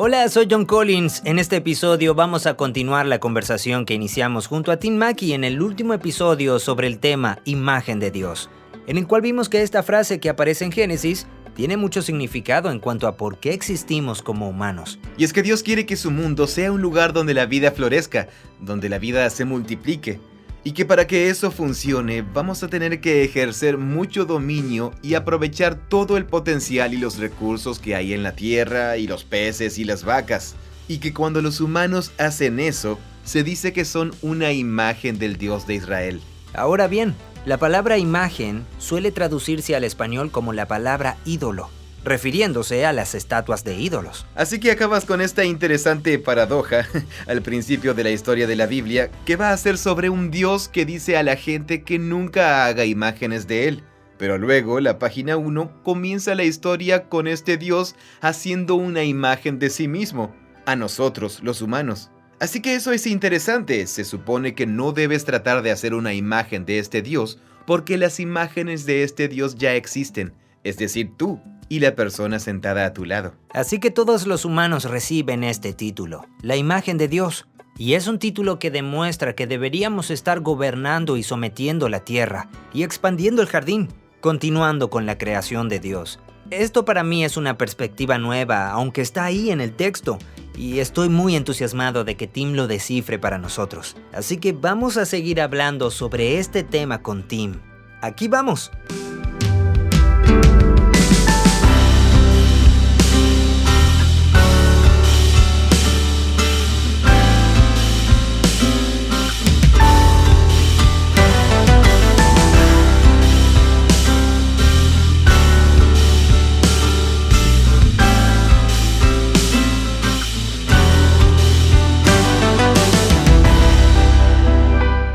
Hola, soy John Collins. En este episodio vamos a continuar la conversación que iniciamos junto a Tim Mackie en el último episodio sobre el tema imagen de Dios, en el cual vimos que esta frase que aparece en Génesis tiene mucho significado en cuanto a por qué existimos como humanos. Y es que Dios quiere que su mundo sea un lugar donde la vida florezca, donde la vida se multiplique. Y que para que eso funcione, vamos a tener que ejercer mucho dominio y aprovechar todo el potencial y los recursos que hay en la tierra, y los peces y las vacas. Y que cuando los humanos hacen eso, se dice que son una imagen del Dios de Israel. Ahora bien, la palabra imagen suele traducirse al español como la palabra ídolo, refiriéndose a las estatuas de ídolos. Así que acabas con esta interesante paradoja al principio de la historia de la Biblia, que va a ser sobre un Dios que dice a la gente que nunca haga imágenes de él. Pero luego, la página 1 comienza la historia con este Dios haciendo una imagen de sí mismo, a nosotros, los humanos. Así que eso es interesante. Se supone que no debes tratar de hacer una imagen de este Dios, porque las imágenes de este Dios ya existen, es decir, tú y la persona sentada a tu lado. Así que todos los humanos reciben este título, la imagen de Dios, y es un título que demuestra que deberíamos estar gobernando y sometiendo la tierra y expandiendo el jardín, continuando con la creación de Dios. Esto para mí es una perspectiva nueva, aunque está ahí en el texto, y estoy muy entusiasmado de que Tim lo descifre para nosotros. Así que vamos a seguir hablando sobre este tema con Tim. ¡Aquí vamos!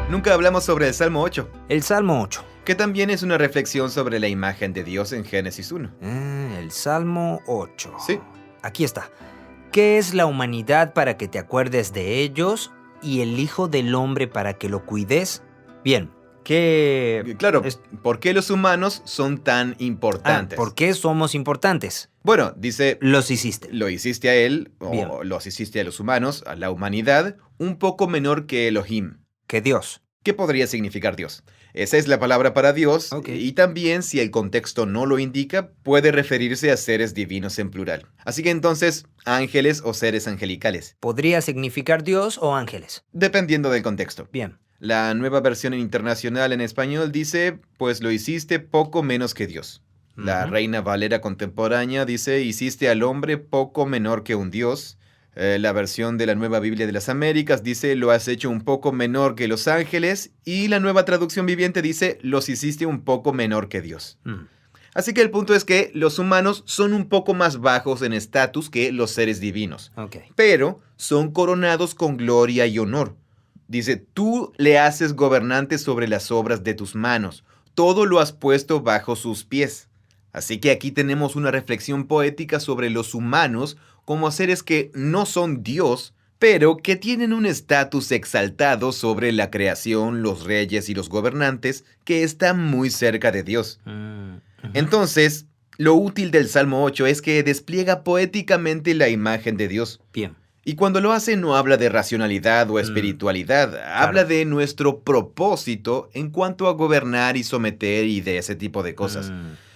Nunca hablamos sobre el Salmo 8, El Salmo 8. que también es una reflexión sobre la imagen de Dios en Génesis 1. El Salmo 8. Sí. Aquí está. ¿Qué es la humanidad para que te acuerdes de ellos y el Hijo del Hombre para que lo cuides? Bien, ¿qué...? Claro, ¿por qué los humanos son tan importantes? ¿Por qué somos importantes? Bueno, dice, Los hiciste. lo hiciste a él, Bien. o los hiciste a los humanos, a la humanidad, un poco menor que Elohim. Que Dios. ¿Qué podría significar Dios? Esa es la palabra para Dios, Ok. y también, si el contexto no lo indica, puede referirse a seres divinos en plural. Así que entonces, ángeles o seres angelicales, Podría significar Dios o ángeles. dependiendo del contexto. Bien. La nueva versión internacional en español dice, pues lo hiciste poco menos que Dios. La Ujú. Reina Valera contemporánea dice, hiciste al hombre poco menor que un Dios. La versión de la Nueva Biblia de las Américas dice, lo has hecho un poco menor que los ángeles. Y la Nueva Traducción Viviente dice, los hiciste un poco menor que Dios. Mm. Así que el punto es que los humanos son un poco más bajos en estatus que los seres divinos, Ok. pero son coronados con gloria y honor. Dice, tú le haces gobernante sobre las obras de tus manos, todo lo has puesto bajo sus pies. Así que aquí tenemos una reflexión poética sobre los humanos como seres que no son Dios, pero que tienen un estatus exaltado sobre la creación, los reyes y los gobernantes, que están muy cerca de Dios. Ujú. Entonces, lo útil del Salmo 8 es que despliega poéticamente la imagen de Dios. Bien. Y cuando lo hace no habla de racionalidad o espiritualidad, habla de nuestro propósito en cuanto a gobernar y someter y de ese tipo de cosas.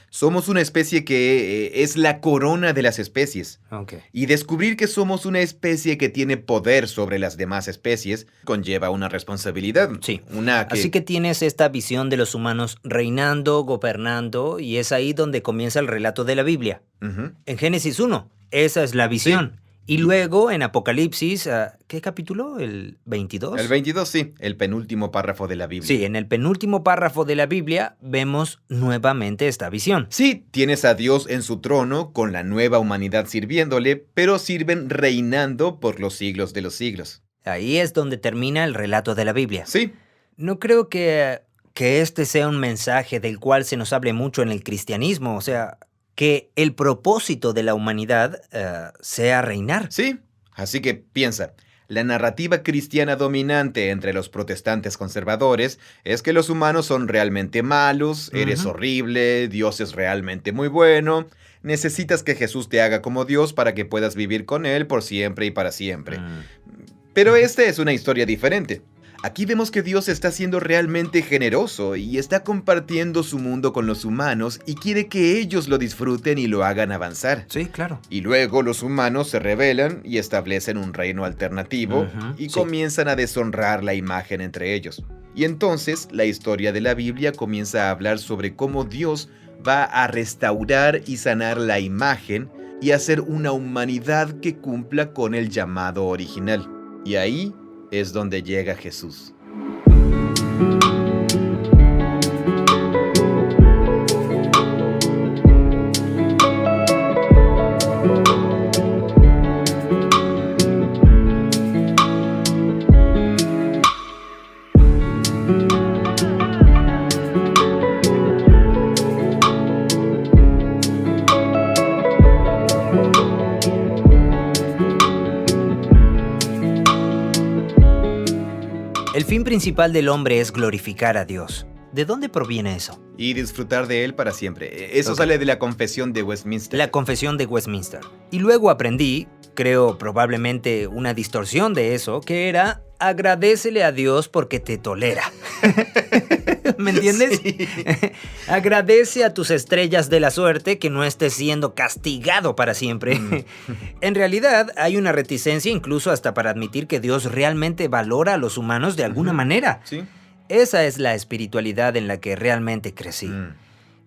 Somos una especie que es la corona de las especies. Ok. Y descubrir que somos una especie que tiene poder sobre las demás especies conlleva una responsabilidad. Sí. Una que... Así que tienes esta visión de los humanos reinando, gobernando, y es ahí donde comienza el relato de la Biblia. Ujú. En Génesis 1, esa es la visión. Y luego en Apocalipsis, ¿qué capítulo? ¿El 22? El 22, sí, el penúltimo párrafo de la Biblia. Sí, en el penúltimo párrafo de la Biblia vemos nuevamente esta visión. Sí, tienes a Dios en su trono, con la nueva humanidad sirviéndole, pero sirven reinando por los siglos de los siglos. Ahí es donde termina el relato de la Biblia. Sí, No creo que este sea un mensaje del cual se nos hable mucho en el cristianismo, o sea, que el propósito de la humanidad sea reinar. sí. Así que piensa, La narrativa cristiana dominante entre los protestantes conservadores es que los humanos son realmente malos, eres Ujú. horrible, Dios es realmente muy bueno, necesitas que Jesús te haga como Dios para que puedas vivir con Él por siempre y para siempre. Mm. Pero esta es una historia diferente. Aquí vemos que Dios está siendo realmente generoso y está compartiendo su mundo con los humanos y quiere que ellos lo disfruten y lo hagan avanzar. Sí, claro. Y luego los humanos se rebelan y establecen un reino alternativo Ujú, y sí. comienzan a deshonrar la imagen entre ellos. Y entonces la historia de la Biblia comienza a hablar sobre cómo Dios va a restaurar y sanar la imagen y hacer una humanidad que cumpla con el llamado original. Y ahí es donde llega Jesús. El fin principal del hombre es glorificar a Dios. ¿De dónde proviene eso? Y disfrutar de él para siempre. Eso Ok. sale de la Confesión de Westminster. La Confesión de Westminster. Y luego aprendí, creo probablemente una distorsión de eso, que era agradécele a Dios porque te tolera. ¿Me entiendes? Sí. Agradece a tus estrellas de la suerte que no estés siendo castigado para siempre. En realidad, hay una reticencia incluso hasta para admitir que Dios realmente valora a los humanos de alguna Ujú. manera. Sí. Esa es la espiritualidad en la que realmente crecí.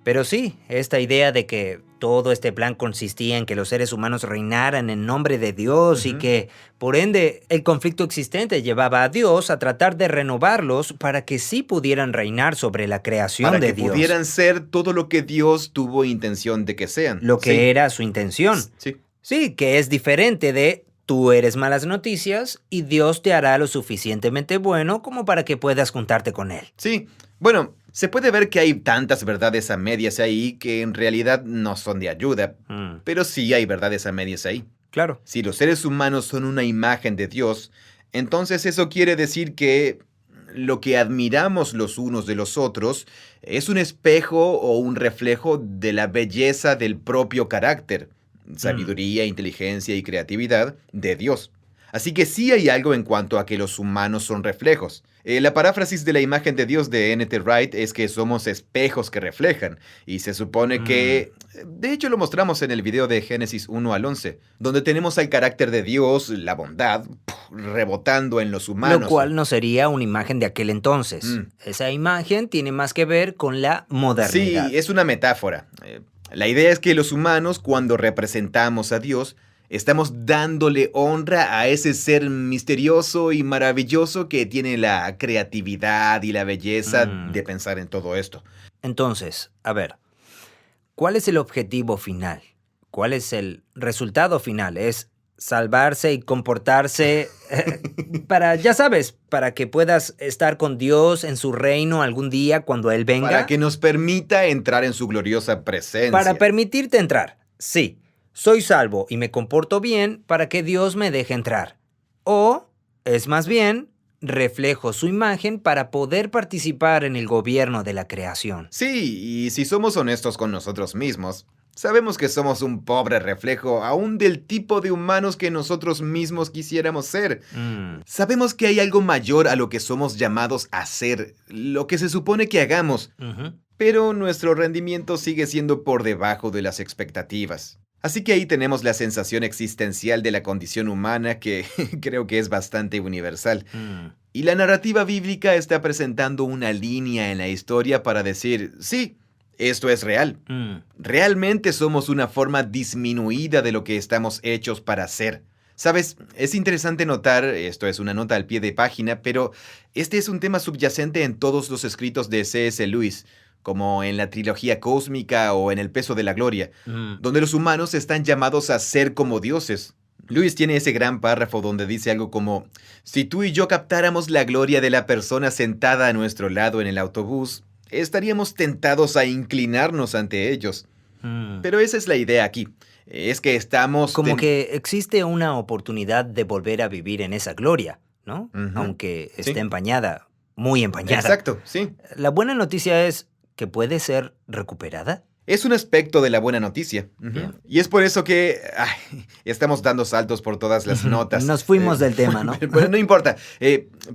Pero sí, esta idea de que todo este plan consistía en que los seres humanos reinaran en nombre de Dios y Ujú. que, por ende, el conflicto existente llevaba a Dios a tratar de renovarlos para que sí pudieran reinar sobre la creación Para de que Dios. pudieran ser todo lo que Dios tuvo intención de que sean. Lo que Sí. era su intención. Sí. Sí, que es diferente de tú eres malas noticias y Dios te hará lo suficientemente bueno como para que puedas juntarte con Él. Sí. Bueno, se puede ver que hay tantas verdades a medias ahí que en realidad no son de ayuda. Pero sí hay verdades a medias ahí. Claro. Si los seres humanos son una imagen de Dios, entonces eso quiere decir que lo que admiramos los unos de los otros es un espejo o un reflejo de la belleza del propio carácter, sabiduría, inteligencia y creatividad de Dios. Así que sí hay algo en cuanto a que los humanos son reflejos. La paráfrasis de la imagen de Dios de N.T. Wright es que somos espejos que reflejan, y se supone que... De hecho lo mostramos en el video de Génesis 1 al 11, donde tenemos al carácter de Dios, la bondad, rebotando en los humanos. Lo cual no sería una imagen de aquel entonces. Mm. Esa imagen tiene más que ver con la modernidad. Sí, es una metáfora. La idea es que los humanos, cuando representamos a Dios, estamos dándole honra a ese ser misterioso y maravilloso que tiene la creatividad y la belleza de pensar en todo esto. Entonces, a ver, ¿cuál es el objetivo final? ¿Cuál es el resultado final? ¿Es salvarse y comportarse para, ya sabes, para que puedas estar con Dios en su reino algún día cuando Él venga? Para que nos permita entrar en su gloriosa presencia. Para permitirte entrar, sí. Soy salvo y me comporto bien para que Dios me deje entrar. O, es más bien, reflejo su imagen para poder participar en el gobierno de la creación. Sí, y si somos honestos con nosotros mismos, sabemos que somos un pobre reflejo aún del tipo de humanos que nosotros mismos quisiéramos ser. Sabemos que hay algo mayor a lo que somos llamados a ser, lo que se supone que hagamos, pero nuestro rendimiento sigue siendo por debajo de las expectativas. Así que ahí tenemos la sensación existencial de la condición humana que creo que es bastante universal. Y la narrativa bíblica está presentando una línea en la historia para decir, sí, esto es real. Realmente somos una forma disminuida de lo que estamos hechos para ser. Sabes, es interesante notar, esto es una nota al pie de página, pero este es un tema subyacente en todos los escritos de C.S. Lewis, como en la trilogía cósmica o en El peso de la gloria, donde los humanos están llamados a ser como dioses. Lewis tiene ese gran párrafo donde dice algo como, si tú y yo captáramos la gloria de la persona sentada a nuestro lado en el autobús, estaríamos tentados a inclinarnos ante ellos. Pero esa es la idea aquí. Es que estamos... Como que existe una oportunidad de volver a vivir en esa gloria, ¿no? Ujú. Aunque Sí. esté empañada, muy empañada. Exacto, sí. La buena noticia es que puede ser recuperada. Es un aspecto de la buena noticia. Ujú. Bien. Y es por eso que estamos dando saltos por todas las notas. Nos fuimos del tema, ¿no? Bueno, no importa.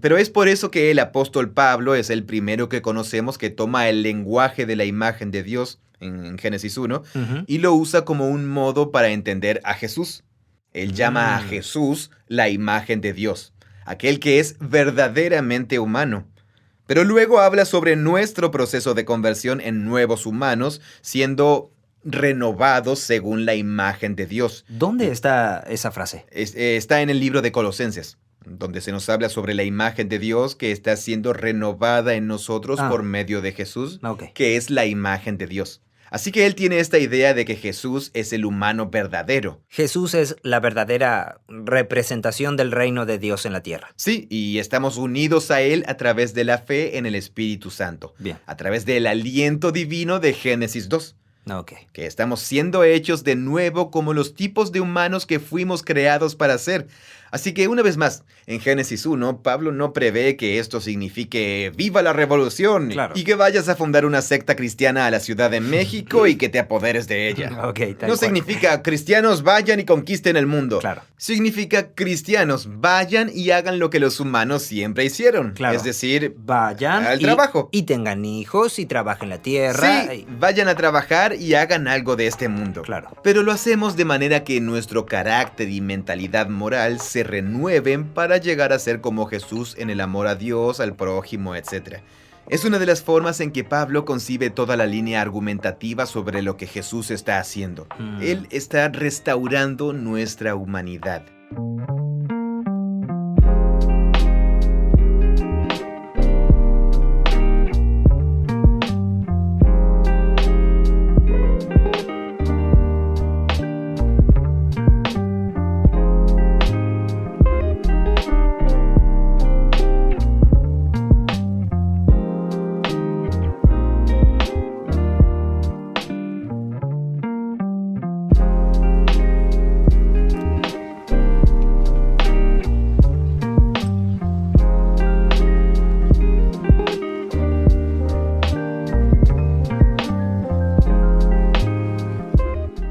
Pero es por eso que el apóstol Pablo es el primero que conocemos que toma el lenguaje de la imagen de Dios en Génesis 1 Ujú. y lo usa como un modo para entender a Jesús. Él llama a Jesús la imagen de Dios, aquel que es verdaderamente humano. Pero luego habla sobre nuestro proceso de conversión en nuevos humanos, siendo renovados según la imagen de Dios. ¿Dónde está esa frase? Está en el libro de Colosenses, donde se nos habla sobre la imagen de Dios que está siendo renovada en nosotros por medio de Jesús, Ok. que es la imagen de Dios. Así que él tiene esta idea de que Jesús es el humano verdadero. Jesús es la verdadera representación del reino de Dios en la tierra. Sí, y estamos unidos a él a través de la fe en el Espíritu Santo, Bien. a través del aliento divino de Génesis 2. Ok. Que estamos siendo hechos de nuevo como los tipos de humanos que fuimos creados para ser. Así que una vez más, en Génesis 1, Pablo no prevé que esto signifique ¡viva la revolución! Claro. Y que vayas a fundar una secta cristiana a la Ciudad de México y que te apoderes de ella. Ok, tal No cual. significa cristianos vayan y conquisten el mundo. Claro. Significa cristianos vayan y hagan lo que los humanos siempre hicieron. Claro. Es decir, Vayan al trabajo. y tengan hijos y trabajen la tierra. Sí, vayan a trabajar y hagan algo de este mundo. Claro. Pero lo hacemos de manera que nuestro carácter y mentalidad moral se renueven para llegar a ser como Jesús en el amor a Dios, al prójimo, etc. Es una de las formas en que Pablo concibe toda la línea argumentativa sobre lo que Jesús está haciendo. Él está restaurando nuestra humanidad.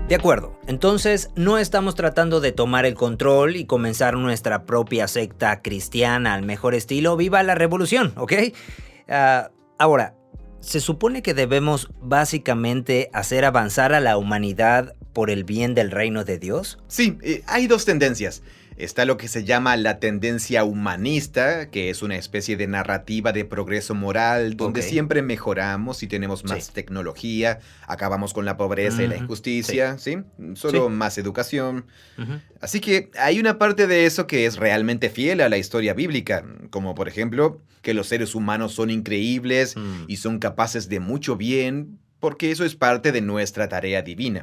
De acuerdo, entonces no estamos tratando de tomar el control y comenzar nuestra propia secta cristiana al mejor estilo ¡Viva la revolución! ¿Ok? Ahora, ¿se supone que debemos básicamente hacer avanzar a la humanidad por el bien del reino de Dios? Sí, hay dos tendencias. Está lo que se llama la tendencia humanista, que es una especie de narrativa de progreso moral, donde siempre mejoramos y tenemos más tecnología, acabamos con la pobreza y la injusticia, ¿sí? Solo más educación. Así que hay una parte de eso que es realmente fiel a la historia bíblica, como por ejemplo, que los seres humanos son increíbles y son capaces de mucho bien, porque eso es parte de nuestra tarea divina.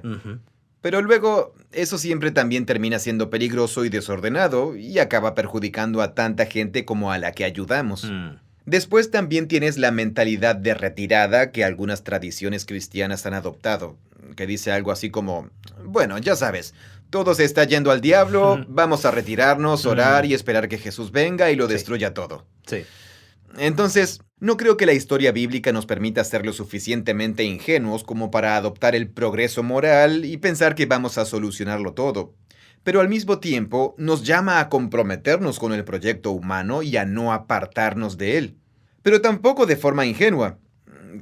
Pero luego, eso siempre también termina siendo peligroso y desordenado y acaba perjudicando a tanta gente como a la que ayudamos. Después también tienes la mentalidad de retirada que algunas tradiciones cristianas han adoptado, que dice algo así como, bueno, ya sabes, todo se está yendo al diablo, vamos a retirarnos, orar y esperar que Jesús venga y lo destruya todo. Sí. Entonces, no creo que la historia bíblica nos permita ser lo suficientemente ingenuos como para adoptar el progreso moral y pensar que vamos a solucionarlo todo. Pero al mismo tiempo, nos llama a comprometernos con el proyecto humano y a no apartarnos de él. Pero tampoco de forma ingenua,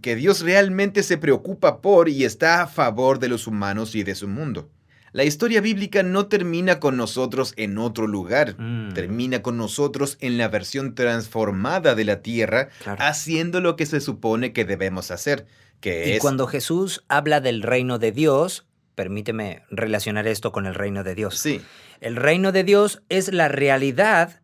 que Dios realmente se preocupa por y está a favor de los humanos y de su mundo. La historia bíblica no termina con nosotros en otro lugar, termina con nosotros en la versión transformada de la tierra, haciendo lo que se supone que debemos hacer, que Y cuando Jesús habla del reino de Dios, permíteme relacionar esto con el reino de Dios. Sí. El reino de Dios es la realidad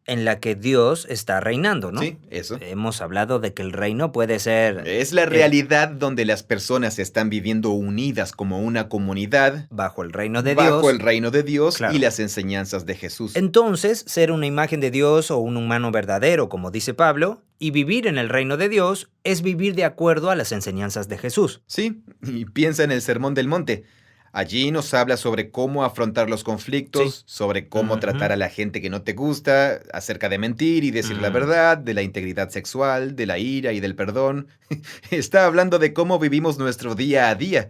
en la que Dios está reinando, ¿no? Sí, eso. Hemos hablado de que el reino puede ser... Es la realidad donde las personas están viviendo unidas como una comunidad. Bajo el reino de Dios. Bajo el reino de Dios y las enseñanzas de Jesús. Entonces, ser una imagen de Dios o un humano verdadero, como dice Pablo, y vivir en el reino de Dios es vivir de acuerdo a las enseñanzas de Jesús. Sí, y piensa en el Sermón del Monte. Allí nos habla sobre cómo afrontar los conflictos, Sí. sobre cómo Ujú. tratar a la gente que no te gusta, acerca de mentir y decir la Mm. verdad, de la integridad sexual, de la ira y del perdón. Está hablando de cómo vivimos nuestro día a día.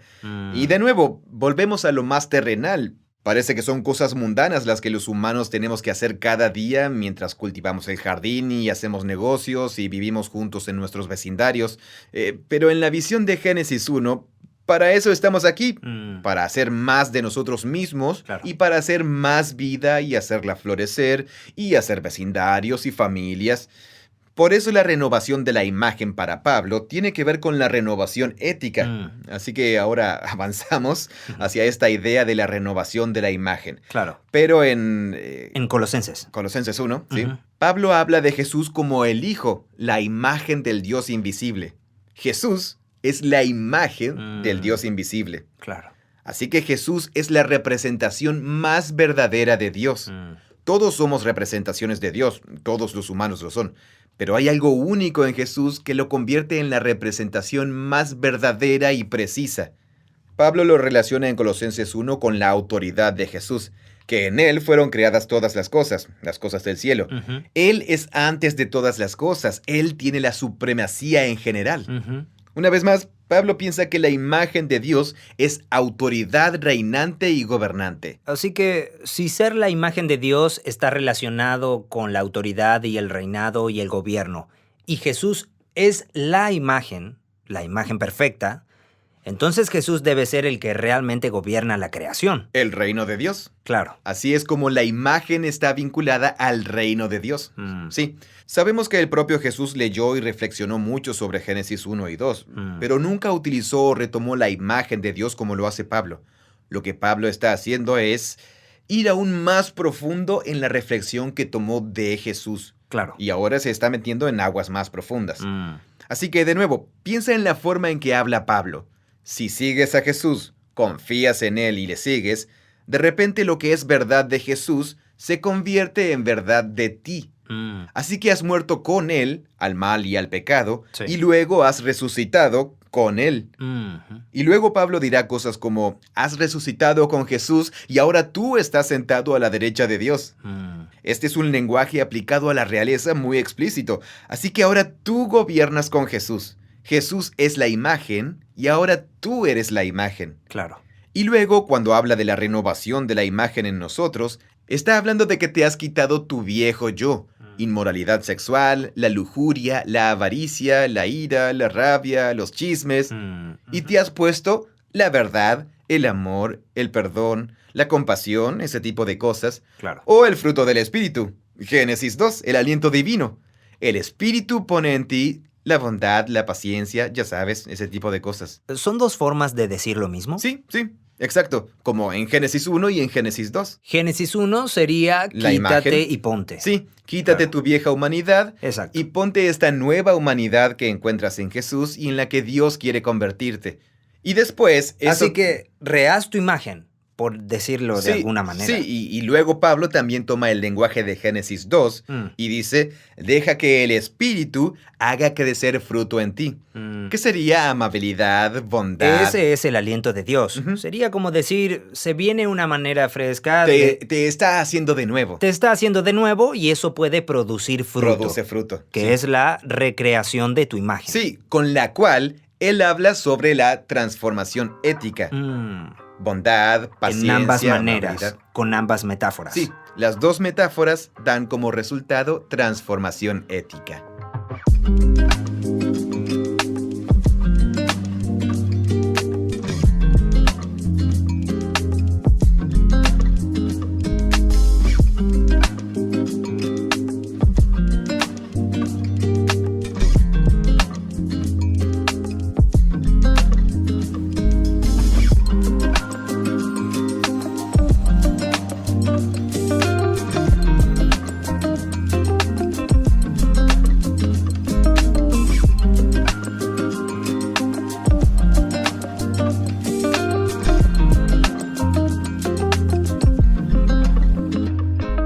Y de nuevo, volvemos a lo más terrenal. Parece que son cosas mundanas las que los humanos tenemos que hacer cada día mientras cultivamos el jardín y hacemos negocios y vivimos juntos en nuestros vecindarios. Pero en la visión de Génesis 1, para eso estamos aquí, Mm. para hacer más de nosotros mismos Claro. y para hacer más vida y hacerla florecer y hacer vecindarios y familias. Por eso la renovación de la imagen para Pablo tiene que ver con la renovación ética. Mm. Así que ahora avanzamos hacia esta idea de la renovación de la imagen. Claro. Pero en En Colosenses. Colosenses 1, ¿sí? Ujú. Pablo habla de Jesús como el Hijo, la imagen del Dios invisible. Jesús es la imagen del Dios invisible. Claro. Así que Jesús es la representación más verdadera de Dios. Mm. Todos somos representaciones de Dios, todos los humanos lo son. Pero hay algo único en Jesús que lo convierte en la representación más verdadera y precisa. Pablo lo relaciona en Colosenses 1 con la autoridad de Jesús, que en él fueron creadas todas las cosas del cielo. Ujú. Él es antes de todas las cosas, él tiene la supremacía en general. Ujú. Una vez más, Pablo piensa que la imagen de Dios es autoridad reinante y gobernante. Así que si ser la imagen de Dios está relacionado con la autoridad y el reinado y el gobierno, y Jesús es la imagen perfecta, entonces Jesús debe ser el que realmente gobierna la creación. El reino de Dios. Claro. Así es como la imagen está vinculada al reino de Dios. Mm. Sí, sabemos que el propio Jesús leyó y reflexionó mucho sobre Génesis 1 y 2, pero nunca utilizó o retomó la imagen de Dios como lo hace Pablo. Lo que Pablo está haciendo es ir aún más profundo en la reflexión que tomó de Jesús. Claro. Y ahora se está metiendo en aguas más profundas. Mm. Así que, de nuevo, piensa en la forma en que habla Pablo. Si sigues a Jesús, confías en Él y le sigues, de repente lo que es verdad de Jesús se convierte en verdad de ti. Mm. Así que has muerto con Él, al mal y al pecado, Sí. y luego has resucitado con Él. Mhm. Y luego Pablo dirá cosas como, has resucitado con Jesús y ahora tú estás sentado a la derecha de Dios. Mm. Este es un lenguaje aplicado a la realeza muy explícito. Así que ahora tú gobiernas con Jesús. Jesús es la imagen y ahora tú eres la imagen. Claro. Y luego, cuando habla de la renovación de la imagen en nosotros, está hablando de que te has quitado tu viejo yo. Inmoralidad sexual, la lujuria, la avaricia, la ira, la rabia, los chismes. Mm. Y te has puesto la verdad, el amor, el perdón, la compasión, ese tipo de cosas. Claro. O el fruto del Espíritu. Génesis 2, el aliento divino. El Espíritu pone en ti la bondad, la paciencia, ya sabes, ese tipo de cosas. ¿Son dos formas de decir lo mismo? Sí, exacto. Como en Génesis 1 y en Génesis 2. Génesis 1 sería La quítate imagen. y ponte. Sí, quítate Claro. tu vieja humanidad Exacto. y ponte esta nueva humanidad que encuentras en Jesús y en la que Dios quiere convertirte. Y después... Así que rehaz tu imagen, por decirlo de alguna manera. Sí, y luego Pablo también toma el lenguaje de Génesis 2 Mm. y dice, deja que el Espíritu haga crecer fruto en ti. Mm. ¿Qué sería amabilidad, bondad? Ese es el aliento de Dios. Ujú. Sería como decir, se viene una manera fresca de... Te está haciendo de nuevo. Te está haciendo de nuevo y eso puede producir fruto. Produce fruto. Que sí. es la recreación de tu imagen. Sí, con la cual él habla sobre la transformación ética. Mm. Bondad, paciencia, En ambas maneras, amabilidad. con ambas metáforas. Sí, las dos metáforas dan como resultado transformación ética.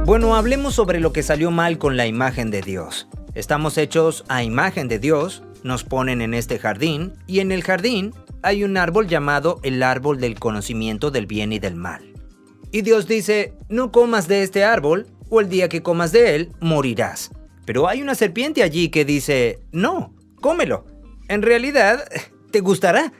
Bueno, hablemos sobre lo que salió mal con la imagen de Dios. Estamos hechos a imagen de Dios, nos ponen en este jardín, y en el jardín hay un árbol llamado el árbol del conocimiento del bien y del mal. Y Dios dice, no comas de este árbol, o el día que comas de él, morirás. Pero hay una serpiente allí que dice, no, cómelo. En realidad, te gustará.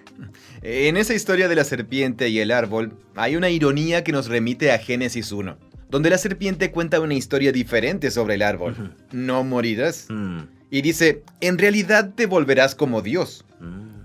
En esa historia de la serpiente y el árbol, hay una ironía que nos remite a Génesis 1, donde la serpiente cuenta una historia diferente sobre el árbol. Ujú. No morirás. Y dice, en realidad te volverás como Dios.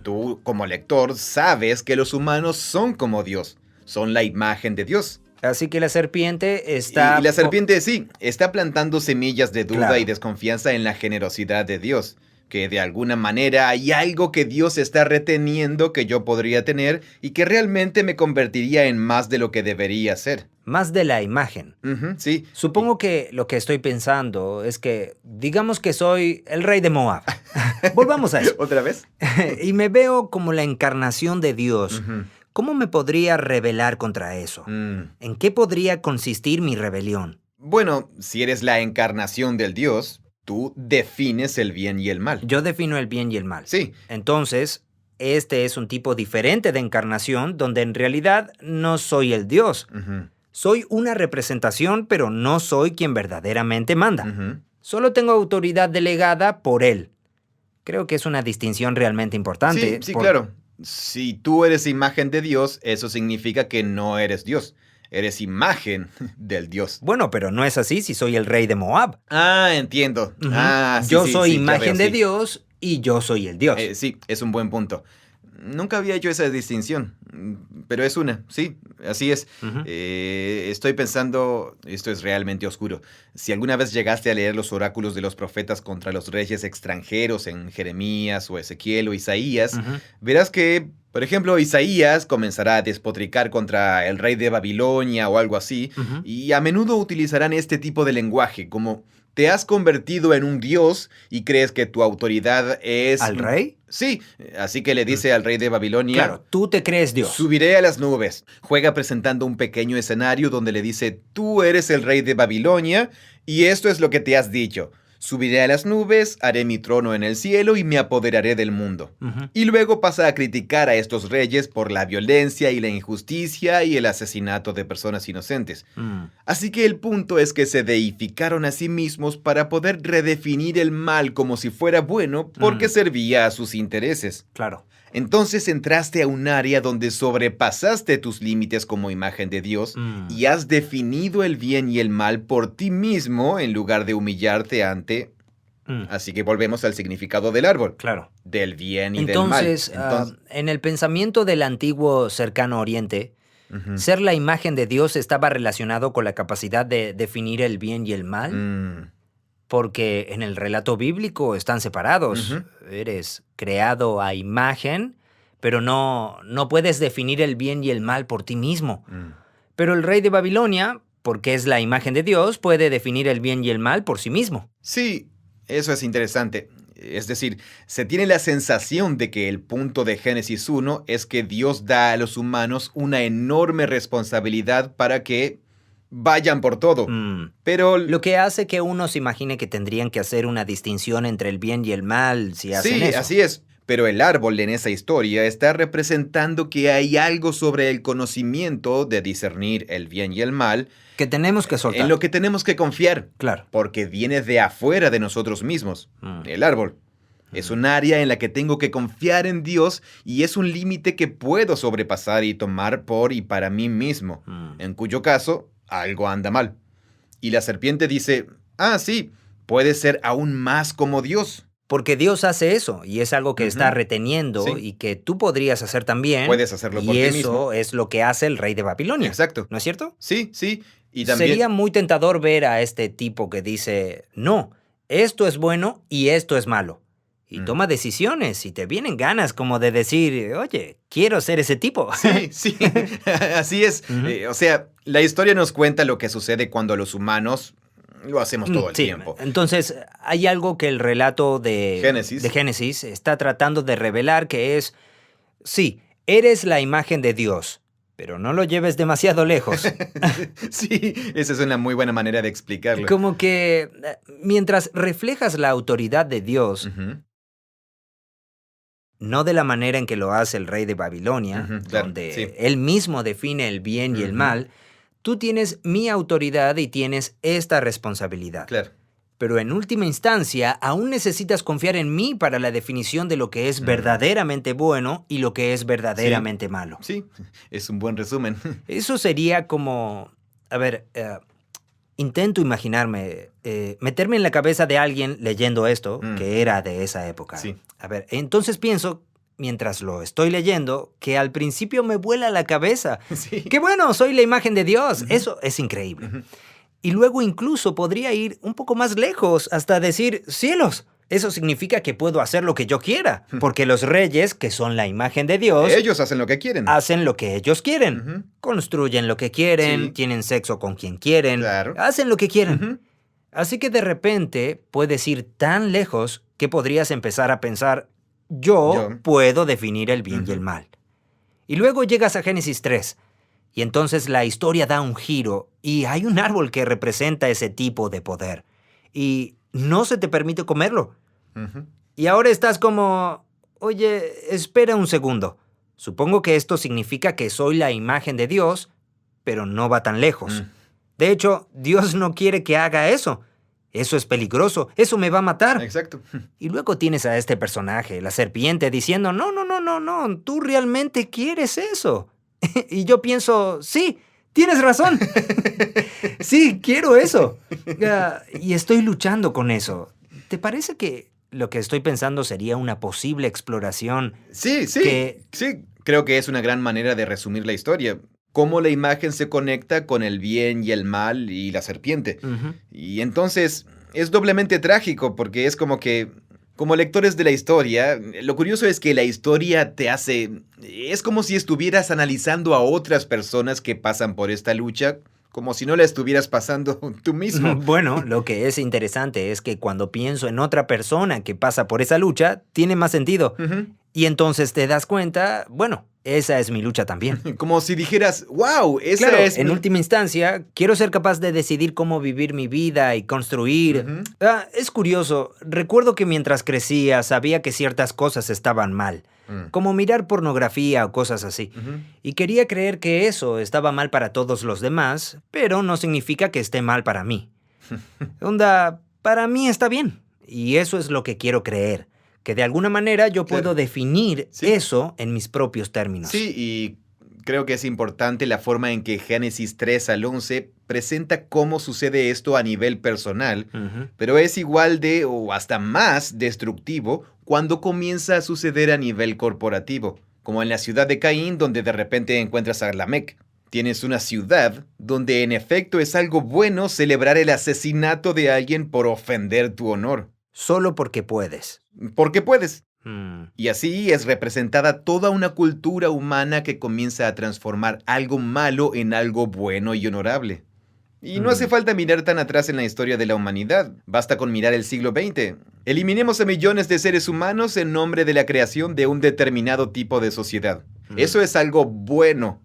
Tú, como lector, sabes que los humanos son como Dios. Son la imagen de Dios. Así que la serpiente está... Y la serpiente sí, está plantando semillas de duda Claro. y desconfianza en la generosidad de Dios. Que de alguna manera hay algo que Dios está reteniendo que yo podría tener y que realmente me convertiría en más de lo que debería ser. Más de la imagen. Ujú, sí. Supongo que lo que estoy pensando es que, digamos que soy el rey de Moab. Volvamos a eso. ¿Otra vez? Y me veo como la encarnación de Dios. Ujú. ¿Cómo me podría rebelar contra eso? ¿En qué podría consistir mi rebelión? Bueno, si eres la encarnación del Dios, tú defines el bien y el mal. Yo defino el bien y el mal. Sí. Entonces, este es un tipo diferente de encarnación donde en realidad no soy el Dios. Ujú, Soy una representación, pero no soy quien verdaderamente manda. ujú. Solo tengo autoridad delegada por él. Creo que es una distinción realmente importante. Sí, claro. Si tú eres imagen de Dios, eso significa que no eres Dios. Eres imagen del Dios. Bueno, pero no es así si soy el rey de Moab. Ah, entiendo. Ujú. Ah, sí, Yo sí, soy sí, ya imagen veo, de sí. Dios y yo soy el Dios. Sí, es un buen punto. Nunca había hecho esa distinción, pero es una, sí, así es. Ujú. Estoy pensando, esto es realmente oscuro. Si alguna vez llegaste a leer los oráculos de los profetas contra los reyes extranjeros en Jeremías o Ezequiel o Isaías, Ujú. verás que, por ejemplo, Isaías comenzará a despotricar contra el rey de Babilonia o algo así, Ujú. y a menudo utilizarán este tipo de lenguaje, como te has convertido en un dios y crees que tu autoridad es... ¿Al rey? Sí, así que le dice al rey de Babilonia, Claro, tú te crees Dios. subiré a las nubes. Juega presentando un pequeño escenario donde le dice, tú eres el rey de Babilonia y esto es lo que te has dicho. Subiré a las nubes, haré mi trono en el cielo y me apoderaré del mundo. Ujú. Y luego pasa a criticar a estos reyes por la violencia y la injusticia y el asesinato de personas inocentes. Mm. Así que el punto es que se deificaron a sí mismos para poder redefinir el mal como si fuera bueno porque servía a sus intereses. Claro. Entonces entraste a un área donde sobrepasaste tus límites como imagen de Dios y has definido el bien y el mal por ti mismo en lugar de humillarte ante... Mm. Así que volvemos al significado del árbol, Claro. del bien y del mal. Entonces, en el pensamiento del antiguo cercano oriente, Ujú. ser la imagen de Dios estaba relacionado con la capacidad de definir el bien y el mal, Mm, porque en el relato bíblico están separados. Ujú. Eres creado a imagen, pero no puedes definir el bien y el mal por ti mismo. mm. Pero el rey de Babilonia, porque es la imagen de Dios, puede definir el bien y el mal por sí mismo. Sí, eso es interesante. Es decir, se tiene la sensación de que el punto de Génesis 1 es que Dios da a los humanos una enorme responsabilidad para que vayan por todo. Pero Lo que hace que uno se imagine que tendrían que hacer una distinción entre el bien y el mal si hacen sí, eso. así es. Pero el árbol en esa historia está representando que hay algo sobre el conocimiento de discernir el bien y el mal Que tenemos que soltar. en lo que tenemos que confiar. Claro. Porque viene de afuera de nosotros mismos. Mm. El árbol. Es un área en la que tengo que confiar en Dios y es un límite que puedo sobrepasar y tomar por y para mí mismo, en cuyo caso algo anda mal. Y la serpiente dice, ah, sí, puede ser aún más como Dios. Porque Dios hace eso y es algo que está Ujú. reteniendo Sí. y que tú podrías hacer también. Puedes hacerlo y por ti eso mismo. es lo que hace el rey de Babilonia. Exacto. ¿No es cierto? Sí, sí. Y también... Sería muy tentador ver a este tipo que dice, no, esto es bueno y esto es malo. Y toma decisiones y te vienen ganas como de decir, oye, quiero ser ese tipo. Sí, sí, así es. Ujú. O sea, la historia nos cuenta lo que sucede cuando los humanos lo hacemos todo el Sí, tiempo. entonces hay algo que el relato de Génesis está tratando de revelar que es, sí, eres la imagen de Dios, pero no lo lleves demasiado lejos. Sí, esa es una muy buena manera de explicarlo. Como que mientras reflejas la autoridad de Dios, Ujú. no de la manera en que lo hace el rey de Babilonia, claro, donde sí. él mismo define el bien y el mal. Tú tienes mi autoridad y tienes esta responsabilidad. Claro. Pero en última instancia, aún necesitas confiar en mí para la definición de lo que es verdaderamente bueno y lo que es verdaderamente malo. Sí, es un buen resumen. Eso sería como... A ver, intento imaginarme, meterme en la cabeza de alguien leyendo esto, que era de esa época. Sí. A ver, entonces pienso, mientras lo estoy leyendo, que al principio me vuela la cabeza. Sí. ¡Qué bueno! Soy la imagen de Dios. Eso es increíble. Y luego incluso podría ir un poco más lejos hasta decir, cielos, eso significa que puedo hacer lo que yo quiera, porque los reyes, que son la imagen de Dios, Ellos hacen lo que quieren. hacen lo que ellos quieren. Construyen lo que quieren, Sí. tienen sexo con quien quieren, Claro. hacen lo que quieren. Así que de repente puedes ir tan lejos que podrías empezar a pensar, yo puedo definir el bien y el mal. Y luego llegas a Génesis 3. Y entonces la historia da un giro y hay un árbol que representa ese tipo de poder. Y no se te permite comerlo. Y ahora estás como, oye, espera un segundo. Supongo que esto significa que soy la imagen de Dios, pero no va tan lejos. De hecho, Dios no quiere que haga eso. Eso es peligroso, eso me va a matar. Exacto. Y luego tienes a este personaje, la serpiente, diciendo, no, tú realmente quieres eso. Y yo pienso, sí, tienes razón. Sí, quiero eso. Y estoy luchando con eso. ¿Te parece que lo que estoy pensando sería una posible exploración? Sí. Que- Sí, creo que es una gran manera de resumir la historia. Cómo la imagen se conecta con el bien y el mal y la serpiente. Y entonces es doblemente trágico porque es como que, como lectores de la historia, lo curioso es que la historia te hace... Es como si estuvieras analizando a otras personas que pasan por esta lucha, como si no la estuvieras pasando tú mismo. Bueno, lo que es interesante es que cuando pienso en otra persona que pasa por esa lucha, tiene más sentido. Y entonces te das cuenta, bueno, esa es mi lucha también. Como si dijeras, wow, esa Claro, es en mi-". última instancia, quiero ser capaz de decidir cómo vivir mi vida y construir. Es curioso, recuerdo que mientras crecía sabía que ciertas cosas estaban mal, como mirar pornografía o cosas así. Y quería creer que eso estaba mal para todos los demás, pero no significa que esté mal para mí. Para mí está bien. Y eso es lo que quiero creer. Que de alguna manera yo puedo definir eso en mis propios términos. Sí, y creo que es importante la forma en que Génesis 3 al 11 presenta cómo sucede esto a nivel personal, pero es igual de o hasta más destructivo cuando comienza a suceder a nivel corporativo, como en la ciudad de Caín, donde de repente encuentras a Lamec. Tienes una ciudad donde en efecto es algo bueno celebrar el asesinato de alguien por ofender tu honor. Solo porque puedes. Porque puedes. Y así es representada toda una cultura humana que comienza a transformar algo malo en algo bueno y honorable. Y no hace falta mirar tan atrás en la historia de la humanidad, basta con mirar el siglo XX. Eliminemos a millones de seres humanos en nombre de la creación de un determinado tipo de sociedad. Eso es algo bueno.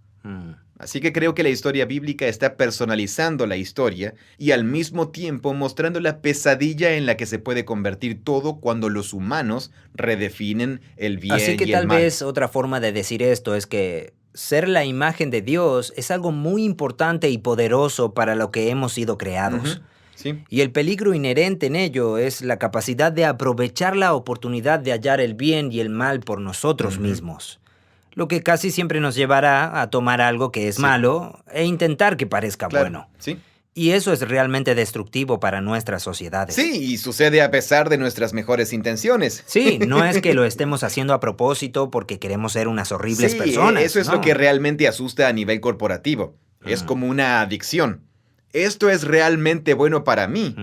Así que creo que la historia bíblica está personalizando la historia y al mismo tiempo mostrando la pesadilla en la que se puede convertir todo cuando los humanos redefinen el bien y el mal. Así que tal vez otra forma de decir esto es que ser la imagen de Dios es algo muy importante y poderoso para lo que hemos sido creados. Sí. Y el peligro inherente en ello es la capacidad de aprovechar la oportunidad de hallar el bien y el mal por nosotros mismos. Lo que casi siempre nos llevará a tomar algo que es malo e intentar que parezca bueno. Sí. Y eso es realmente destructivo para nuestras sociedades. Sí, y sucede a pesar de nuestras mejores intenciones. Sí, no es que lo estemos haciendo a propósito porque queremos ser unas horribles personas. Eso es lo que realmente asusta a nivel corporativo. Es como una adicción. Esto es realmente bueno para mí,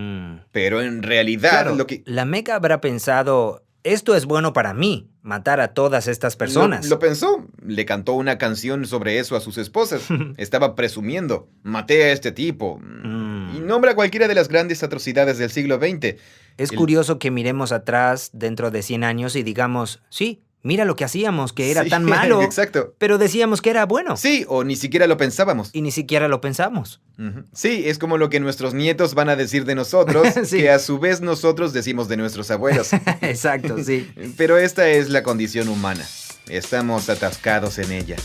pero en realidad La Meca habrá pensado, esto es bueno para mí, matar a todas estas personas. Lo pensó. Le cantó una canción sobre eso a sus esposas. Estaba presumiendo. Maté a este tipo. Y nombra cualquiera de las grandes atrocidades del siglo XX. Es curioso que miremos atrás dentro de 100 años y digamos, sí, Mira lo que hacíamos, que era Sí, tan malo, exacto. pero decíamos que era bueno. Sí, o ni siquiera lo pensábamos. Y ni siquiera lo pensamos. Ujú. Sí, es como lo que nuestros nietos van a decir de nosotros, Sí. que a su vez nosotros decimos de nuestros abuelos. Exacto, sí. Pero esta es la condición humana. Estamos atascados en ella.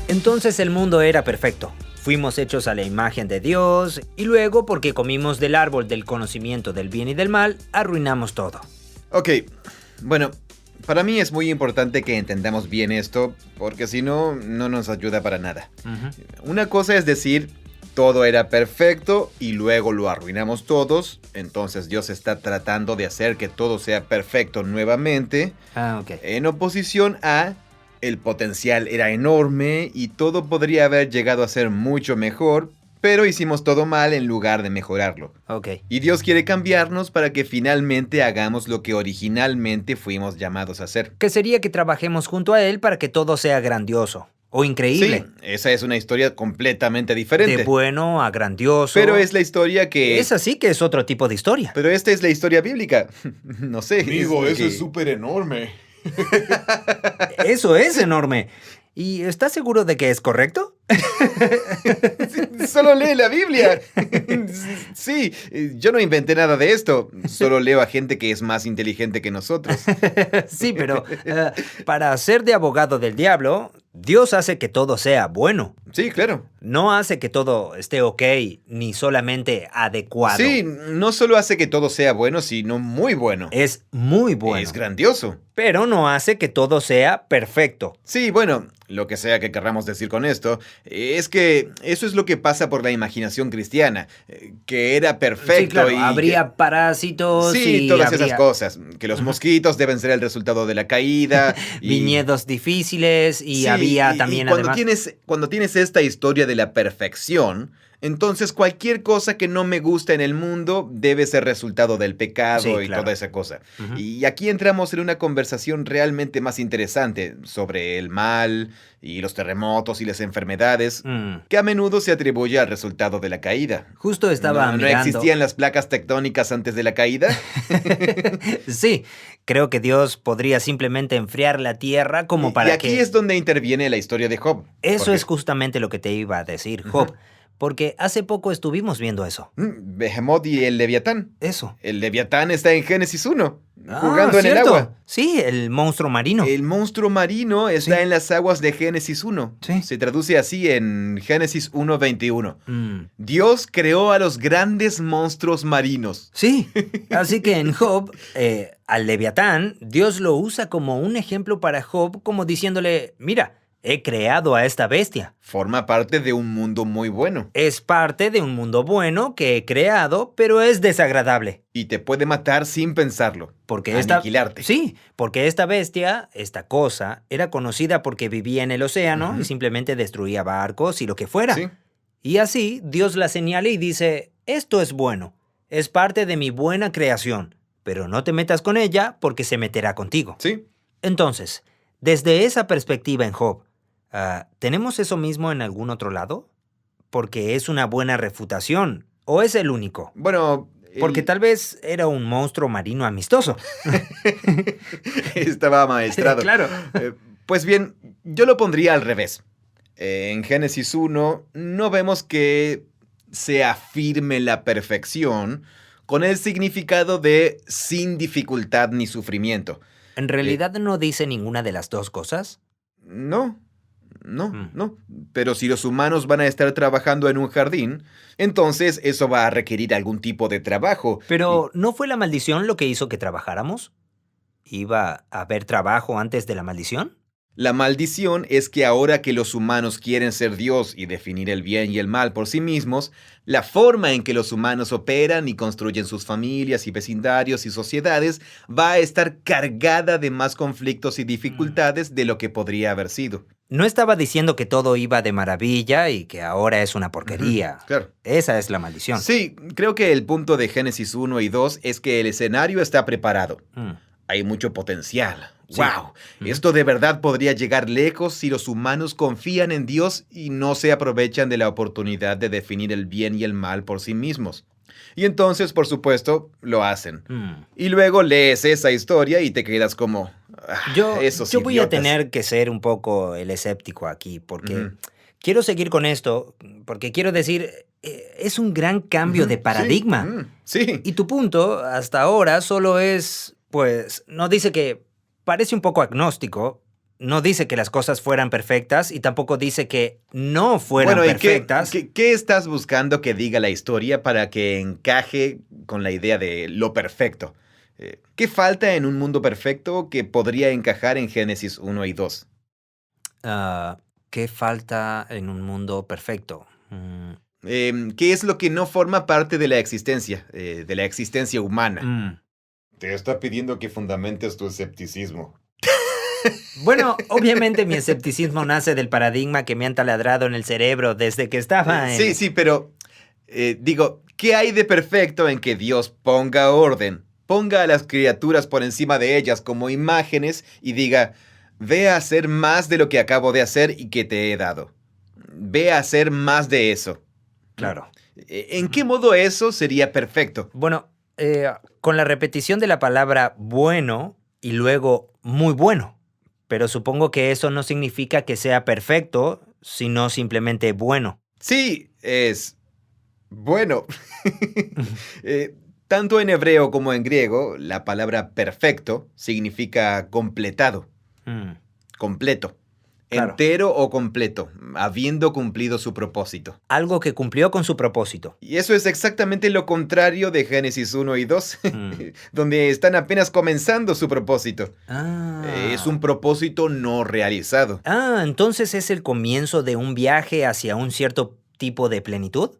Entonces el mundo era perfecto. Fuimos hechos a la imagen de Dios y luego, porque comimos del árbol del conocimiento del bien y del mal, arruinamos todo. Ok, bueno, para mí es muy importante que entendamos bien esto, porque si no, no nos ayuda para nada. Una cosa es decir, todo era perfecto y luego lo arruinamos todos, entonces Dios está tratando de hacer que todo sea perfecto nuevamente, Ok. en oposición a el potencial era enorme y todo podría haber llegado a ser mucho mejor, pero hicimos todo mal en lugar de mejorarlo. Ok. Y Dios quiere cambiarnos para que finalmente hagamos lo que originalmente fuimos llamados a hacer. Que sería que trabajemos junto a Él para que todo sea grandioso o increíble. Sí, esa es una historia completamente diferente. De bueno a grandioso. Pero es la historia que... Esa sí que es otro tipo de historia. Pero esta es la historia bíblica. No sé. Amigo, es eso que- es súper enorme. Eso es enorme. ¿Y estás seguro de que es correcto? Solo lee la Biblia. Sí, yo no inventé nada de esto. Solo leo a gente que es más inteligente que nosotros. Sí, pero para ser de abogado del diablo, Dios hace que todo sea bueno. Sí, claro. No hace que todo esté ok, ni solamente adecuado. Sí, no solo hace que todo sea bueno, sino muy bueno. Es muy bueno. Es grandioso. Pero no hace que todo sea perfecto. Sí, bueno, lo que sea que querramos decir con esto, es que eso es lo que pasa por la imaginación cristiana, que era perfecto Sí, claro, y... habría parásitos Sí, y todas habría esas cosas, que los mosquitos deben ser el resultado de la caída. y- viñedos difíciles y Sí, había y también cuando además... cuando tienes esta historia de la perfección, entonces cualquier cosa que no me gusta en el mundo debe ser resultado del pecado Sí, y claro. toda esa cosa. Ujú. Y aquí entramos en una conversación realmente más interesante sobre el mal y los terremotos y las enfermedades, que a menudo se atribuye al resultado de la caída. Justo estaba ¿No mirando... existían las placas tectónicas antes de la caída? Sí, creo que Dios podría simplemente enfriar la tierra como para y aquí que... es donde interviene la historia de Job. Eso Porque- es justamente lo que te iba a decir, Job. Porque hace poco estuvimos viendo eso. Behemoth y el Leviatán. Eso. El Leviatán está en Génesis 1, Ah, jugando en el ¿cierto? agua. Sí, el monstruo marino. El monstruo marino está Sí. en las aguas de Génesis 1. Sí. Se traduce así en Génesis 1:21. Mm, Dios creó a los grandes monstruos marinos. Sí, así que en Job, al Leviatán, Dios lo usa como un ejemplo para Job, como diciéndole, mira, he creado a esta bestia. Forma parte de un mundo muy bueno. Es parte de un mundo bueno que he creado, pero es desagradable. Y te puede matar sin pensarlo. Porque Aniquilarte. Sí, porque esta bestia, esta cosa, era conocida porque vivía en el océano y simplemente destruía barcos y lo que fuera. Sí. Y así Dios la señala y dice, esto es bueno, es parte de mi buena creación, pero no te metas con ella porque se meterá contigo. Sí. Entonces, desde esa perspectiva en Job, ¿tenemos eso mismo en algún otro lado? Porque es una buena refutación, ¿o es el único? Bueno... Porque tal vez era un monstruo marino amistoso. Estaba amaestrado. Claro. Pues bien, yo lo pondría al revés. En Génesis 1 no vemos que se afirme la perfección con el significado de sin dificultad ni sufrimiento. ¿En realidad no dice ninguna de las dos cosas? No. Pero si los humanos van a estar trabajando en un jardín, entonces eso va a requerir algún tipo de trabajo. Pero ¿no fue la maldición lo que hizo que trabajáramos? ¿Iba a haber trabajo antes de la maldición? La maldición es que ahora que los humanos quieren ser Dios y definir el bien y el mal por sí mismos, la forma en que los humanos operan y construyen sus familias y vecindarios y sociedades va a estar cargada de más conflictos y dificultades de lo que podría haber sido. No estaba diciendo que todo iba de maravilla y que ahora es una porquería. Claro. Esa es la maldición. Sí, creo que el punto de Génesis 1 y 2 es que el escenario está preparado. Mm. Hay mucho potencial. Sí. ¡Wow! Esto de verdad podría llegar lejos si los humanos confían en Dios y no se aprovechan de la oportunidad de definir el bien y el mal por sí mismos. Y entonces, por supuesto, lo hacen. Y luego lees esa historia y te quedas como... Yo esos voy a idiotas. tener que ser un poco el escéptico aquí, porque Ujú. quiero seguir con esto, porque quiero decir, es un gran cambio de paradigma. Sí. Y tu punto, hasta ahora, solo es, pues, no dice que parece un poco agnóstico, no dice que las cosas fueran perfectas y tampoco dice que no fueran Bueno, ¿y perfectas. qué estás buscando que diga la historia para que encaje con la idea de lo perfecto? ¿Qué falta en un mundo perfecto que podría encajar en Génesis 1 y 2? ¿Qué falta en un mundo perfecto? ¿Qué es lo que no forma parte de la existencia humana? Te está pidiendo que fundamentes tu escepticismo. Bueno, obviamente mi escepticismo nace del paradigma que me han taladrado en el cerebro desde que estaba en... Sí, pero digo, ¿qué hay de perfecto en que Dios ponga orden, ponga a las criaturas por encima de ellas como imágenes y diga, ve a hacer más de lo que acabo de hacer y que te he dado? Ve a hacer más de eso. Claro. ¿En qué modo eso sería perfecto? Bueno, con la repetición de la palabra bueno y luego muy bueno. Pero supongo que eso no significa que sea perfecto, sino simplemente bueno. Sí, es bueno. Tanto en hebreo como en griego, la palabra perfecto significa completado, completo, Claro. entero o completo, habiendo cumplido su propósito. Algo que cumplió con su propósito. Y eso es exactamente lo contrario de Génesis 1 y 2, donde están apenas comenzando su propósito. Es un propósito no realizado. Entonces es el comienzo de un viaje hacia un cierto tipo de plenitud.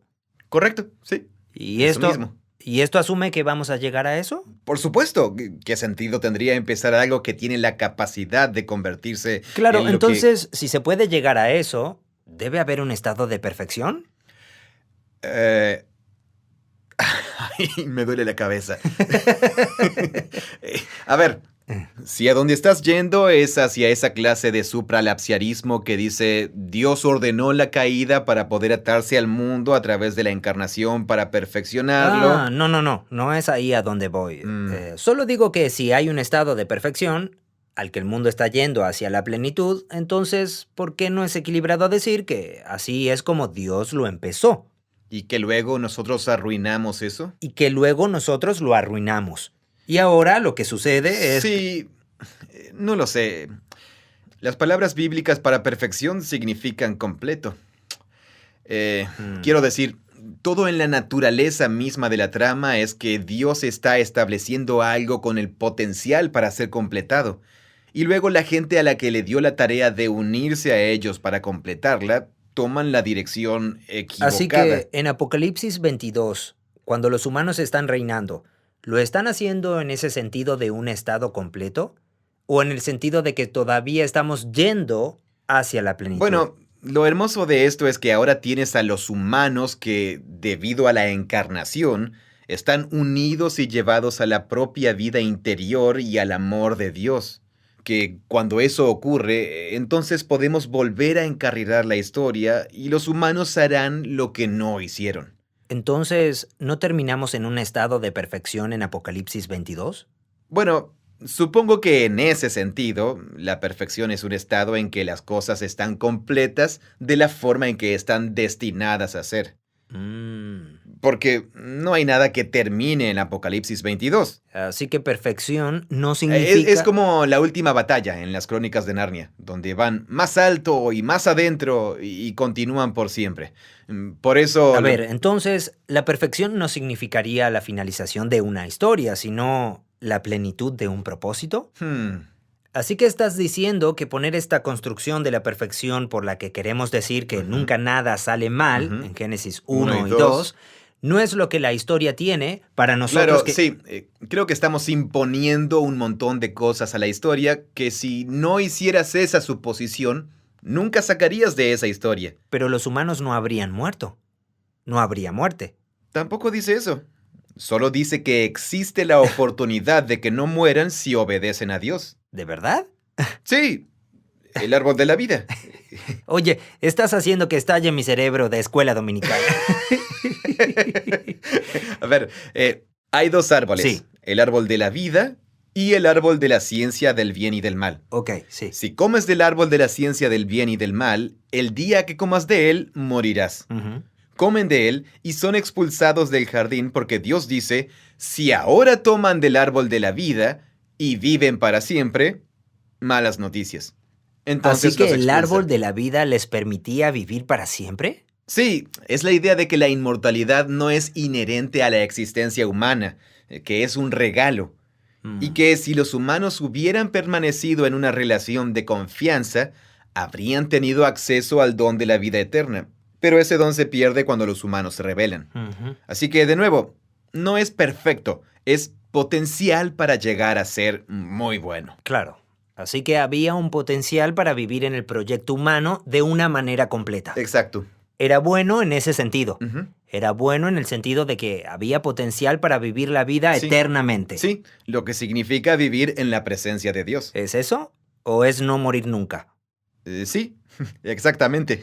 Correcto, sí. ¿Y Eso esto, mismo. ¿Y esto asume que vamos a llegar a eso? Por supuesto. ¿Qué sentido tendría empezar algo que tiene la capacidad de convertirse Claro, en lo entonces, si se puede llegar a eso, ¿debe haber un estado de perfección? Ay, me duele la cabeza. A ver, si a donde estás yendo es hacia esa clase de supralapsiarismo que dice Dios ordenó la caída para poder atarse al mundo a través de la encarnación para perfeccionarlo. No es ahí a donde voy. Solo digo que si hay un estado de perfección al que el mundo está yendo hacia la plenitud, entonces, ¿por qué no es equilibrado decir que así es como Dios lo empezó? ¿Y que luego nosotros arruinamos eso? Y que luego nosotros lo arruinamos. Y ahora lo que sucede es... Sí, no lo sé. Las palabras bíblicas para perfección significan completo. Quiero decir, todo en la naturaleza misma de la trama es que Dios está estableciendo algo con el potencial para ser completado. Y luego la gente a la que le dio la tarea de unirse a ellos para completarla, toman la dirección equivocada. Así que en Apocalipsis 22, cuando los humanos están reinando, ¿lo están haciendo en ese sentido de un estado completo? ¿O en el sentido de que todavía estamos yendo hacia la plenitud? Bueno, lo hermoso de esto es que ahora tienes a los humanos que, debido a la encarnación, están unidos y llevados a la propia vida interior y al amor de Dios. Que cuando eso ocurre, entonces podemos volver a encarrilar la historia y los humanos harán lo que no hicieron. Entonces, ¿no terminamos en un estado de perfección en Apocalipsis 22? Bueno, supongo que en ese sentido, la perfección es un estado en que las cosas están completas de la forma en que están destinadas a ser. Porque no hay nada que termine en Apocalipsis 22. Así que perfección no significa... Es como la última batalla en las Crónicas de Narnia, donde van más alto y más adentro y continúan por siempre. Por eso... A ver, entonces, la perfección no significaría la finalización de una historia, sino la plenitud de un propósito. Así que estás diciendo que poner esta construcción de la perfección por la que queremos decir que nunca nada sale mal, Ujú. en Génesis Uno 1 y y 2, no es lo que la historia tiene para nosotros Claro, sí, creo que estamos imponiendo un montón de cosas a la historia que si no hicieras esa suposición, nunca sacarías de esa historia. Pero los humanos no habrían muerto. No habría muerte. Tampoco dice eso. Solo dice que existe la oportunidad de que no mueran si obedecen a Dios. ¿De verdad? Sí, el árbol de la vida. Oye, estás haciendo que estalle mi cerebro de escuela dominical. A ver, hay dos árboles. Sí. El árbol de la vida y el árbol de la ciencia del bien y del mal. Ok, sí. Si comes del árbol de la ciencia del bien y del mal, el día que comas de él, morirás. Ujú. Comen de él y son expulsados del jardín porque Dios dice, si ahora toman del árbol de la vida y viven para siempre, malas noticias. Entonces Así que los el expulsa. árbol de la vida les permitía vivir para siempre. Sí, es la idea de que la inmortalidad no es inherente a la existencia humana, que es un regalo. Y que si los humanos hubieran permanecido en una relación de confianza, habrían tenido acceso al don de la vida eterna. Pero ese don se pierde cuando los humanos se rebelan. Ujú. Así que, de nuevo, no es perfecto, es potencial para llegar a ser muy bueno. Claro. Así que había un potencial para vivir en el proyecto humano de una manera completa. Exacto. Era bueno en ese sentido. Ujú. Era bueno en el sentido de que había potencial para vivir la vida Sí. eternamente. Sí, lo que significa vivir en la presencia de Dios. ¿Es eso? ¿O es no morir nunca? Sí, exactamente.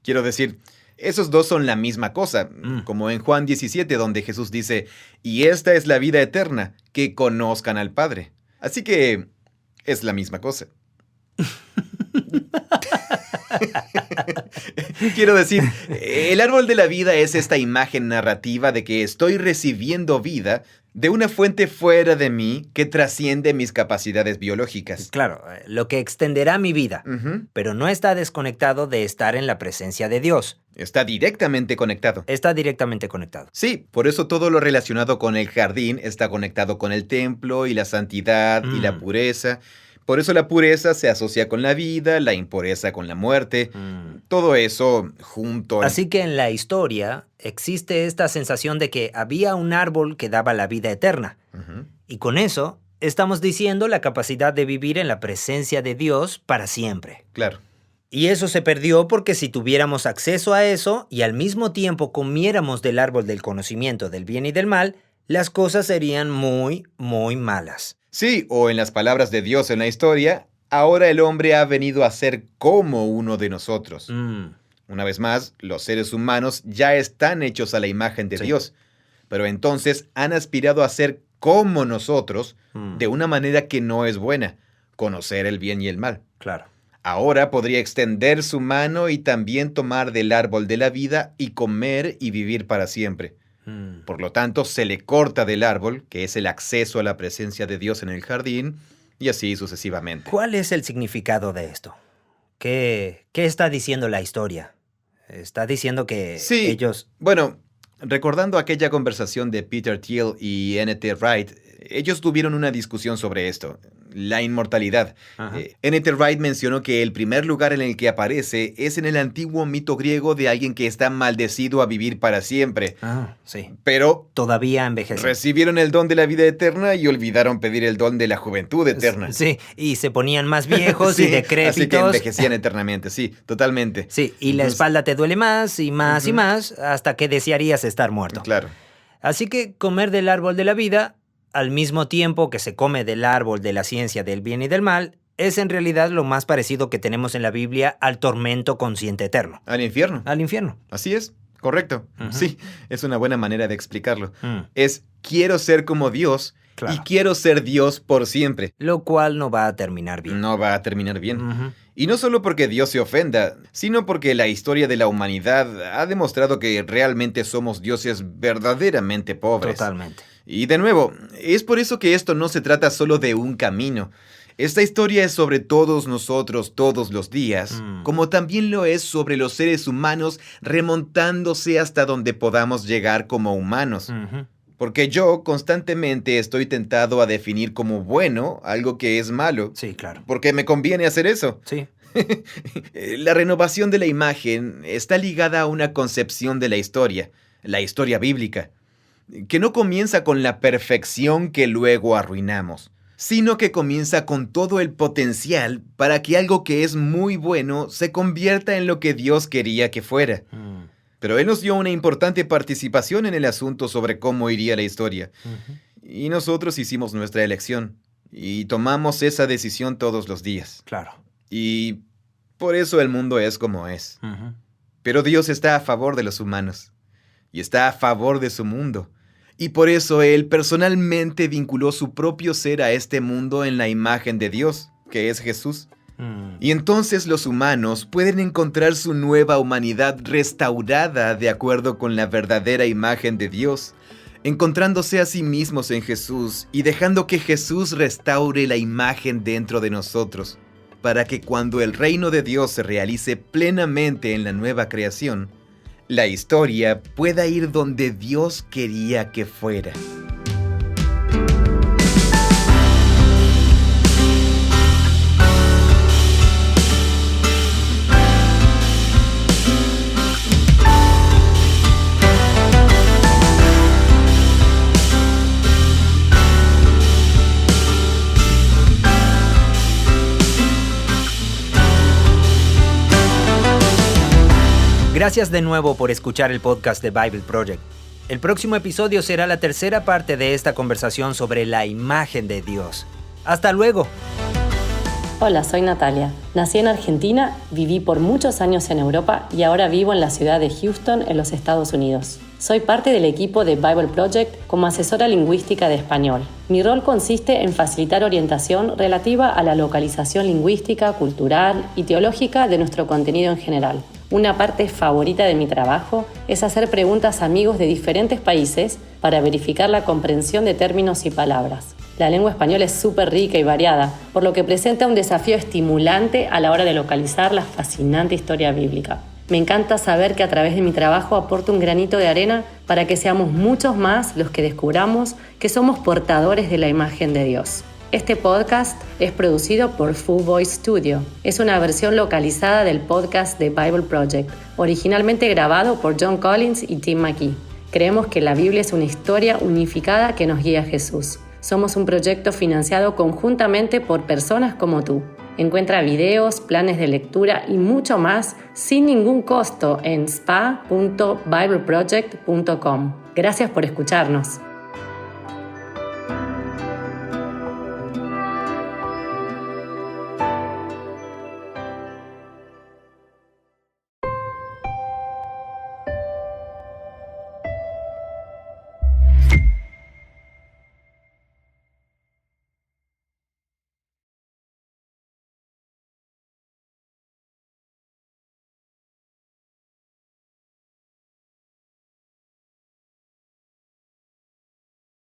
Quiero decir, esos dos son la misma cosa, como en Juan 17, donde Jesús dice, y esta es la vida eterna, que conozcan al Padre. Así que es la misma cosa. Quiero decir, el árbol de la vida es esta imagen narrativa de que estoy recibiendo vida de una fuente fuera de mí que trasciende mis capacidades biológicas. Claro, lo que extenderá mi vida, Ujú. pero no está desconectado de estar en la presencia de Dios. Está directamente conectado. Está directamente conectado. Sí, por eso todo lo relacionado con el jardín está conectado con el templo y la santidad y la pureza. Por eso la pureza se asocia con la vida, la impureza con la muerte. Todo eso junto. Así que en la historia existe esta sensación de que había un árbol que daba la vida eterna. Ujú. Y con eso estamos diciendo la capacidad de vivir en la presencia de Dios para siempre. Claro. Y eso se perdió porque si tuviéramos acceso a eso y al mismo tiempo comiéramos del árbol del conocimiento del bien y del mal, las cosas serían muy, muy malas. Sí, o en las palabras de Dios en la historia, ahora el hombre ha venido a ser como uno de nosotros. Una vez más, los seres humanos ya están hechos a la imagen de Sí. Dios, pero entonces han aspirado a ser como nosotros de una manera que no es buena, conocer el bien y el mal. Claro. Ahora podría extender su mano y también tomar del árbol de la vida y comer y vivir para siempre. Por lo tanto, se le corta del árbol, que es el acceso a la presencia de Dios en el jardín, y así sucesivamente. ¿Cuál es el significado de esto? ¿Qué está diciendo la historia? Está diciendo que Sí, ellos... bueno, recordando aquella conversación de Peter Thiel y N.T. Wright, ellos tuvieron una discusión sobre esto, la inmortalidad. Ajá. N.T. Wright mencionó que el primer lugar en el que aparece es en el antiguo mito griego de alguien que está maldecido a vivir para siempre, Sí. pero Todavía envejecen. recibieron el don de la vida eterna y olvidaron pedir el don de la juventud eterna. Sí, y se ponían más viejos Sí, y decrépitos. así que envejecían eternamente, sí, totalmente. Sí, y la Ujú. espalda te duele más y más y Ujú. más hasta que desearías estar muerto. Claro. Así que comer del árbol de la vida, al mismo tiempo que se come del árbol de la ciencia del bien y del mal, es en realidad lo más parecido que tenemos en la Biblia al tormento consciente eterno, Al infierno. al infierno. Así es, correcto. Ujú. Sí, es una buena manera de explicarlo. Mm, Es quiero ser como Dios Claro. y quiero ser Dios por siempre. Lo cual no va a terminar bien. No va a terminar bien. Ujú. Y no solo porque Dios se ofenda, sino porque la historia de la humanidad ha demostrado que realmente somos dioses verdaderamente pobres. Totalmente. Y de nuevo, es por eso que esto no se trata solo de un camino. Esta historia es sobre todos nosotros todos los días, como también lo es sobre los seres humanos remontándose hasta donde podamos llegar como humanos. Ujú. Porque yo constantemente estoy tentado a definir como bueno algo que es malo. Sí, claro. Porque me conviene hacer eso. Sí. La renovación de la imagen está ligada a una concepción de la historia bíblica, que no comienza con la perfección que luego arruinamos, sino que comienza con todo el potencial para que algo que es muy bueno se convierta en lo que Dios quería que fuera. Pero Él nos dio una importante participación en el asunto sobre cómo iría la historia. Y nosotros hicimos nuestra elección y tomamos esa decisión todos los días. Claro. Y por eso el mundo es como es. Pero Dios está a favor de los humanos y está a favor de su mundo. Y por eso Él personalmente vinculó su propio ser a este mundo en la imagen de Dios, que es Jesús. Y entonces los humanos pueden encontrar su nueva humanidad restaurada de acuerdo con la verdadera imagen de Dios, encontrándose a sí mismos en Jesús y dejando que Jesús restaure la imagen dentro de nosotros, para que cuando el reino de Dios se realice plenamente en la nueva creación, la historia pueda ir donde Dios quería que fuera. Gracias de nuevo por escuchar el podcast de Bible Project. El próximo episodio será la tercera parte de esta conversación sobre la imagen de Dios. ¡Hasta luego! Hola, soy Natalia. Nací en Argentina, viví por muchos años en Europa y ahora vivo en la ciudad de Houston, en los Estados Unidos. Soy parte del equipo de Bible Project como asesora lingüística de español. Mi rol consiste en facilitar orientación relativa a la localización lingüística, cultural y teológica de nuestro contenido en general. Una parte favorita de mi trabajo es hacer preguntas a amigos de diferentes países para verificar la comprensión de términos y palabras. La lengua española es súper rica y variada, por lo que presenta un desafío estimulante a la hora de localizar la fascinante historia bíblica. Me encanta saber que a través de mi trabajo aporto un granito de arena para que seamos muchos más los que descubramos que somos portadores de la imagen de Dios. Este podcast es producido por Full Voice Studio. Es una versión localizada del podcast de Bible Project, originalmente grabado por John Collins y Tim McKee. Creemos que la Biblia es una historia unificada que nos guía a Jesús. Somos un proyecto financiado conjuntamente por personas como tú. Encuentra videos, planes de lectura y mucho más sin ningún costo en spa.bibleproject.com. Gracias por escucharnos.